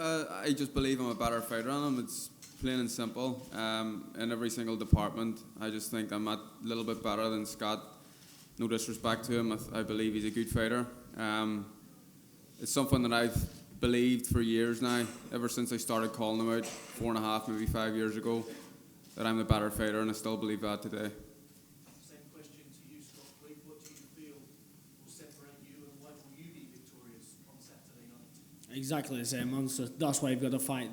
I just believe I'm a better fighter than him. It's plain and simple. In every single department, I just think I'm a little bit better than Scott. No disrespect to him, I believe he's a good fighter. It's something that I've believed for years now, ever since I started calling him out 4.5, maybe 5 years ago, that I'm the better fighter, and I still believe that today. Same question to you, Scott Quigg. What do you feel will separate you, and why will you be victorious on Saturday night? Exactly the same answer. That's why you've got to fight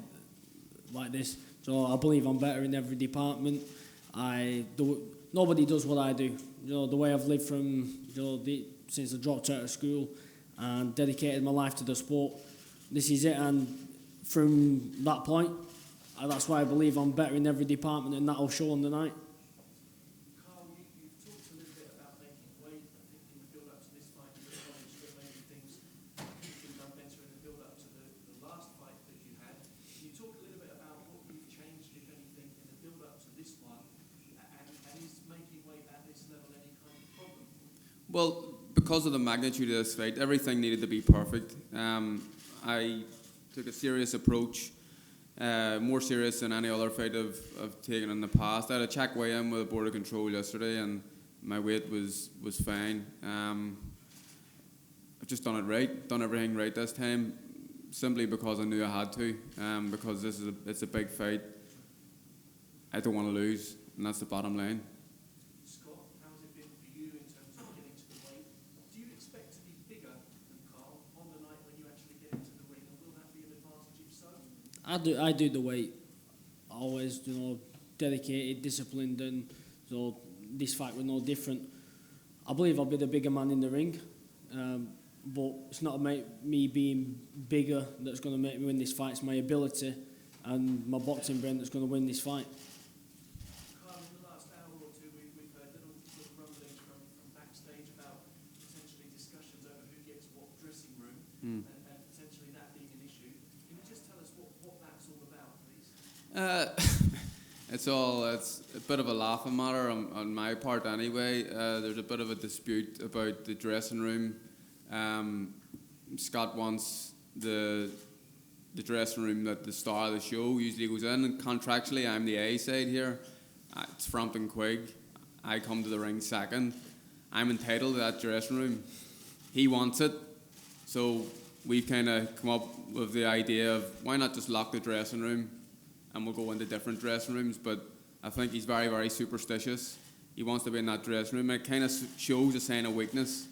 like this. So I believe I'm better in every department. Nobody does what I do. The way I've lived from since I dropped out of school and dedicated my life to the sport. This is it, and from that point, that's why I believe I'm better in every department, and that'll show on the night. Carl, you've talked a little bit about making weight. I think in the build-up to this fight, you acknowledged that maybe things could have been done better in the build-up to the last fight that you had. Can you talk a little bit about what you've changed, if anything, in the build-up to this one, and is making weight at this level any kind of problem? Well, because of the magnitude of this fight, everything needed to be perfect. I took a serious approach, more serious than any other fight I've taken in the past. I had a check weigh-in with the Board of Control yesterday, and my weight was fine. I've just done it right, done everything right this time, simply because I knew I had to. Because it's a big fight. I don't want to lose, and that's the bottom line. Scott, how has it been for you in terms of getting to the weight? Do you expect to be bigger than Carl on the night when you actually get into the ring, and will that be an advantage if so? I do the weight. Always, dedicated, disciplined, and so this fight was no different. I believe I'll be the bigger man in the ring, but it's not me being bigger that's going to make me win this fight. It's my ability and my boxing brain that's going to win this fight. Carl, in the last hour or two, we've heard little sort of rumblings from backstage about potentially discussions over who gets what dressing room, and potentially that being an issue. Can you just tell us what that's all about, please? It's a bit of a laughing matter on my part anyway. There's a bit of a dispute about the dressing room. Scott wants the dressing room that the star of the show usually goes in, and contractually I'm the A side here. It's Frampton Quigg. I come to the ring second. I'm entitled to that dressing room. He wants it, so we've kind of come up with the idea of why not just lock the dressing room and we'll go into different dressing rooms. But I think he's very, very superstitious. He wants to be in that dressing room, and it kind of shows a sign of weakness.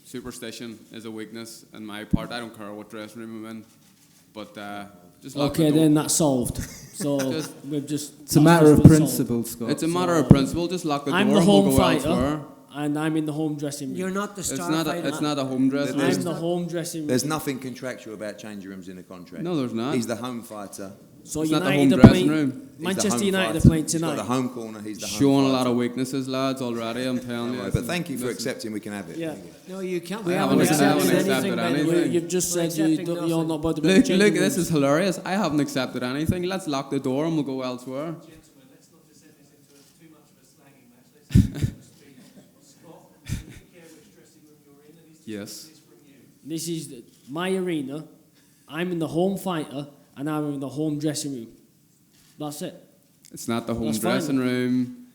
Superstition is a weakness in my part. I don't care what dressing room I'm in, but just lock the Okay, door. then that's solved. So we've just. It's a matter of principle, Scott. It's a matter of principle. Just lock the door I'm the and we'll home go fighter, elsewhere. and I'm in the home dressing room. You're not the It's star not fighter. it's not a home dressing room. I'm the home dressing room. There's nothing contractual about changing rooms in a contract. No, there's not. He's the home fighter. So It's not the United home are dressing playing. room. He's the Manchester home United are fighter. playing He's got tonight. the home corner. He's the home Showing a fighter. lot of weaknesses, lads, already, I'm telling you. Right, but thank you for Listen. accepting we can have it. Yeah. No, you can't. I haven't accepted anything, Well, you've just We're said accepting you're nothing. not about to be Look, changing this rooms. is hilarious. I haven't accepted anything. Let's lock the door and we'll go elsewhere. Gentlemen, let's not descend this into too much of a slagging match. Let's speak. Scott, do you care which dressing room you're in, and is Yes. this from you? This is my arena. I'm in the home fighter, and I'm in the home dressing room. That's it. It's not the home That's fine. dressing room.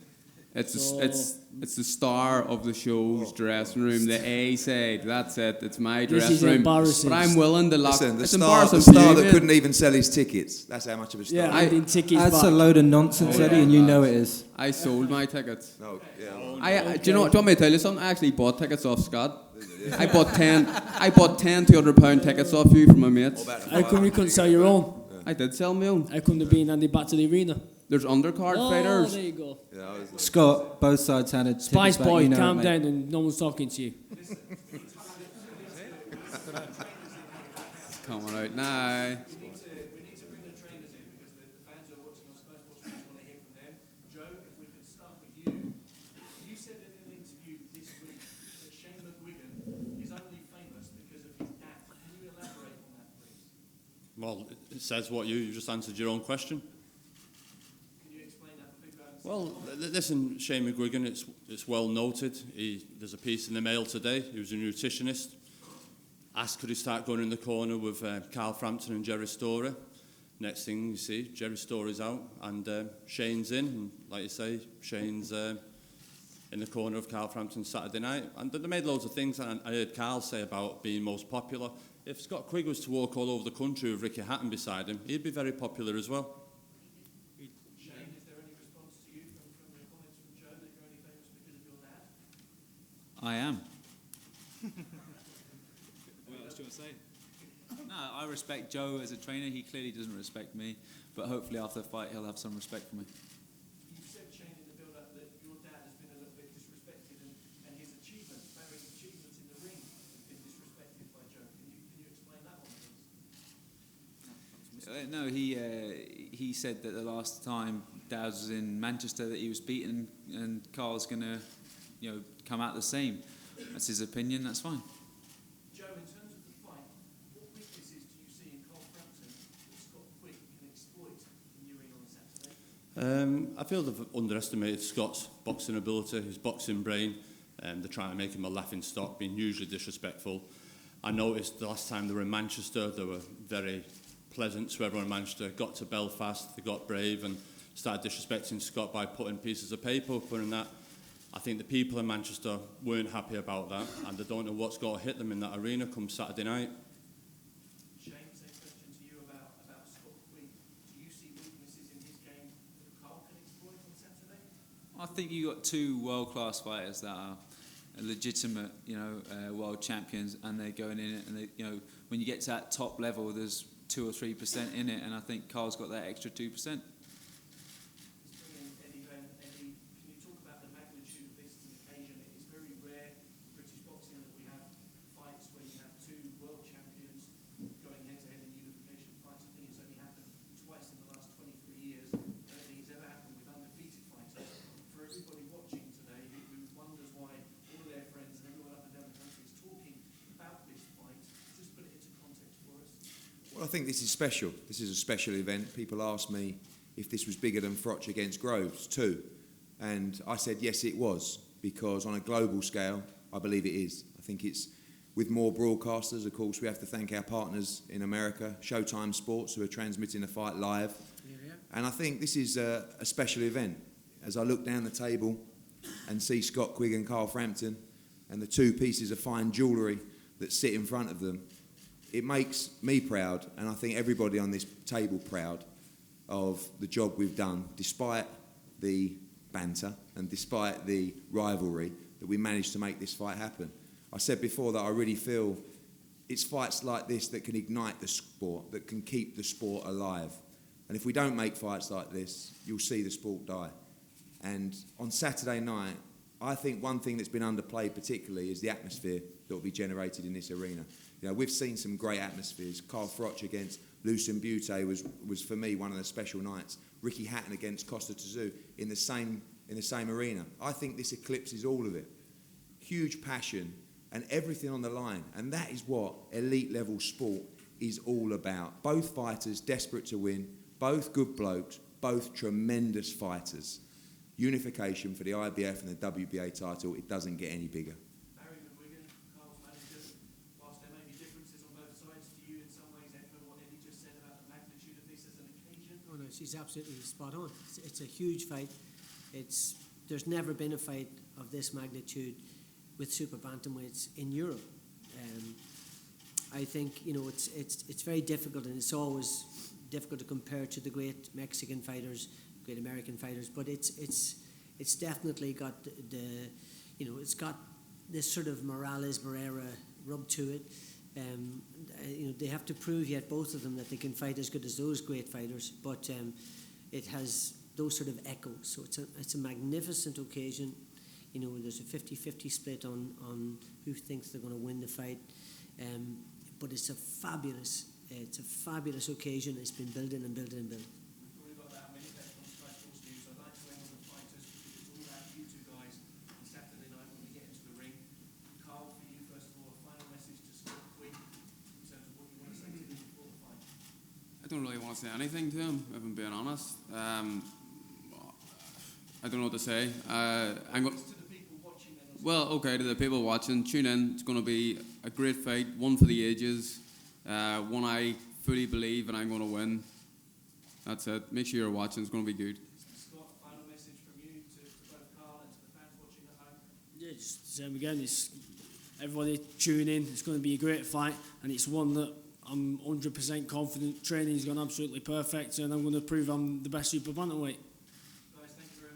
It's So- it's the star of the show's dressing room, the A side. That's it. It's my This dressing is room. embarrassing. But I'm willing to lock. Listen, the it's star embarrassing for you, that mate. couldn't even sell his tickets. That's how much of a star. Yeah, I'm in tickets That's back. a load of nonsense, Oh, Eddie, yeah, and you lads. know it is. I sold my tickets. No, yeah. Do you want me to tell you something? I actually bought tickets off Scott. I bought 10 £200 tickets off you from my mates. How come you couldn't sell your own? I did sell my own. How come they're being handed back to the arena? There's undercard Oh, fighters. there you go. Scott, both sides handed tickets Spice back, boy, you know calm it, mate. down, and no one's talking to you. Coming out now. We need to bring the trainers in because the fans who are watching on Sky Sports fans want to hear from them. Joe, if we could start with you. You said in an interview this week that Shane McGuigan is only famous because of his dad. Can you elaborate on that, please? Well, it says what you just answered your own question. Can you explain that for people? Well, listen, Shane McGuigan, it's well noted. There's a piece in the Mail today. He was a nutritionist. asked could he start going in the corner with Carl Frampton and Jerry Story. Next thing you see, Jerry Story's out and Shane's in. And like you say, Shane's in the corner of Carl Frampton Saturday night. And they made loads of things. And I heard Carl say about being most popular. If Scott Quigg was to walk all over the country with Ricky Hatton beside him, he'd be very popular as well. Shane, is there any response to you from the comments from Joe that you're only famous because of your dad? I am. What else do you want to say? No, I respect Joe as a trainer. He clearly doesn't respect me, but hopefully after the fight he'll have some respect for me. You said, Shane, in the build-up that your dad has been a little bit disrespected and his achievements, Barry's achievements in the ring, have been disrespected by Joe. Can you explain that one, please? No, he said that the last time Dad was in Manchester that he was beaten, and Carl's going to, come out the same. That's his opinion. That's fine. Joe, in terms of the fight, what weaknesses do you see in Carl Frampton that Scott Quigg can exploit in your ring on Saturday? I feel they've underestimated Scott's boxing ability, his boxing brain. They're trying to make him a laughing stock, being hugely disrespectful. I noticed the last time they were in Manchester, they were very pleasant to everyone in Manchester. Got to Belfast, they got brave and started disrespecting Scott by putting pieces of paper up and that. I think the people in Manchester weren't happy about that, and they don't know what's going to hit them in that arena come Saturday night. Shane, same question to you about Scott Quigg. Do you see weaknesses in his game that Carl can exploit on Saturday? I think you got two world-class fighters that are legitimate, world champions, and they're going in it. And they, when you get to that top level, there's 2 or 3% in it, and I think Carl's got that extra 2%. Let's bring in Eddie Van. Eddie, can you talk about the magnitude of this as an occasion? It is very rare in British boxing that we have fights where you have two world champions going head-to-head in unification fights. I think it's only happened twice in the last 23 years. I don't think it's ever happened with undefeated fighters. For everybody watching today who wonders why all their friends and everyone up and down the country is talking about this fight, just put it into context for us. Well, I think this is special. This is a special event. People ask me if this was bigger than Froch against Groves too. And I said, yes, it was, because on a global scale, I believe it is. I think it's with more broadcasters. Of course, we have to thank our partners in America, Showtime Sports, who are transmitting the fight live. And I think this is a special event. As I look down the table and see Scott Quigg and Carl Frampton and the two pieces of fine jewellery that sit in front of them, it makes me proud, and I think everybody on this table proud of the job we've done, despite the banter and despite the rivalry, that we managed to make this fight happen. I said before that I really feel it's fights like this that can ignite the sport, that can keep the sport alive. And if we don't make fights like this, you'll see the sport die. And on Saturday night, I think one thing that's been underplayed particularly is the atmosphere that will be generated in this arena. We've seen some great atmospheres. Carl Froch against Lucien Butte was for me one of the special nights. Ricky Hatton against Costa Tszyu in the same arena. I think this eclipses all of it. Huge passion and everything on the line, and that is what elite level sport is all about. Both fighters desperate to win, both good blokes, both tremendous fighters. Unification for the IBF and the WBA title, it doesn't get any bigger. Barry McGuigan, Carl's manager, whilst there may be differences on both sides, do you in some ways echo what Eddie just said about the magnitude of this as an occasion? Oh no, she's absolutely spot on. It's a huge fight. There's never been a fight of this magnitude with super bantamweights in Europe. I think it's very difficult, and it's always difficult to compare to the great Mexican fighters, great American fighters, but it's definitely got it's got this sort of Morales Barrera rub to it. They have to prove yet, both of them, that they can fight as good as those great fighters, but it has those sort of echoes. So it's a magnificent occasion. There's a 50-50 split on who thinks they're going to win the fight, but it's a fabulous occasion. It's been building and building and building. We've probably got that many bets on Sky Sports News. I'd like to end on the fighters because it's all about you two guys on Saturday night when we get into the ring. Carl, for you, first of all, a final message to Scott Quigg in terms of what you want to say to him before the fight. I don't really want to say anything to him, if I'm being honest. I don't know what to say. To the people watching and on Well, okay, to the people watching, tune in. It's going to be a great fight, one for the ages, one I fully believe and I'm going to win. That's it. Make sure you're watching. It's going to be good. Scott, final message from you to both Carl and to the fans watching at home. Yeah, just the same again. It's everybody tune in. It's going to be a great fight, and it's one that I'm 100% confident training is going absolutely perfect, and I'm going to prove I'm the best super bantamweight.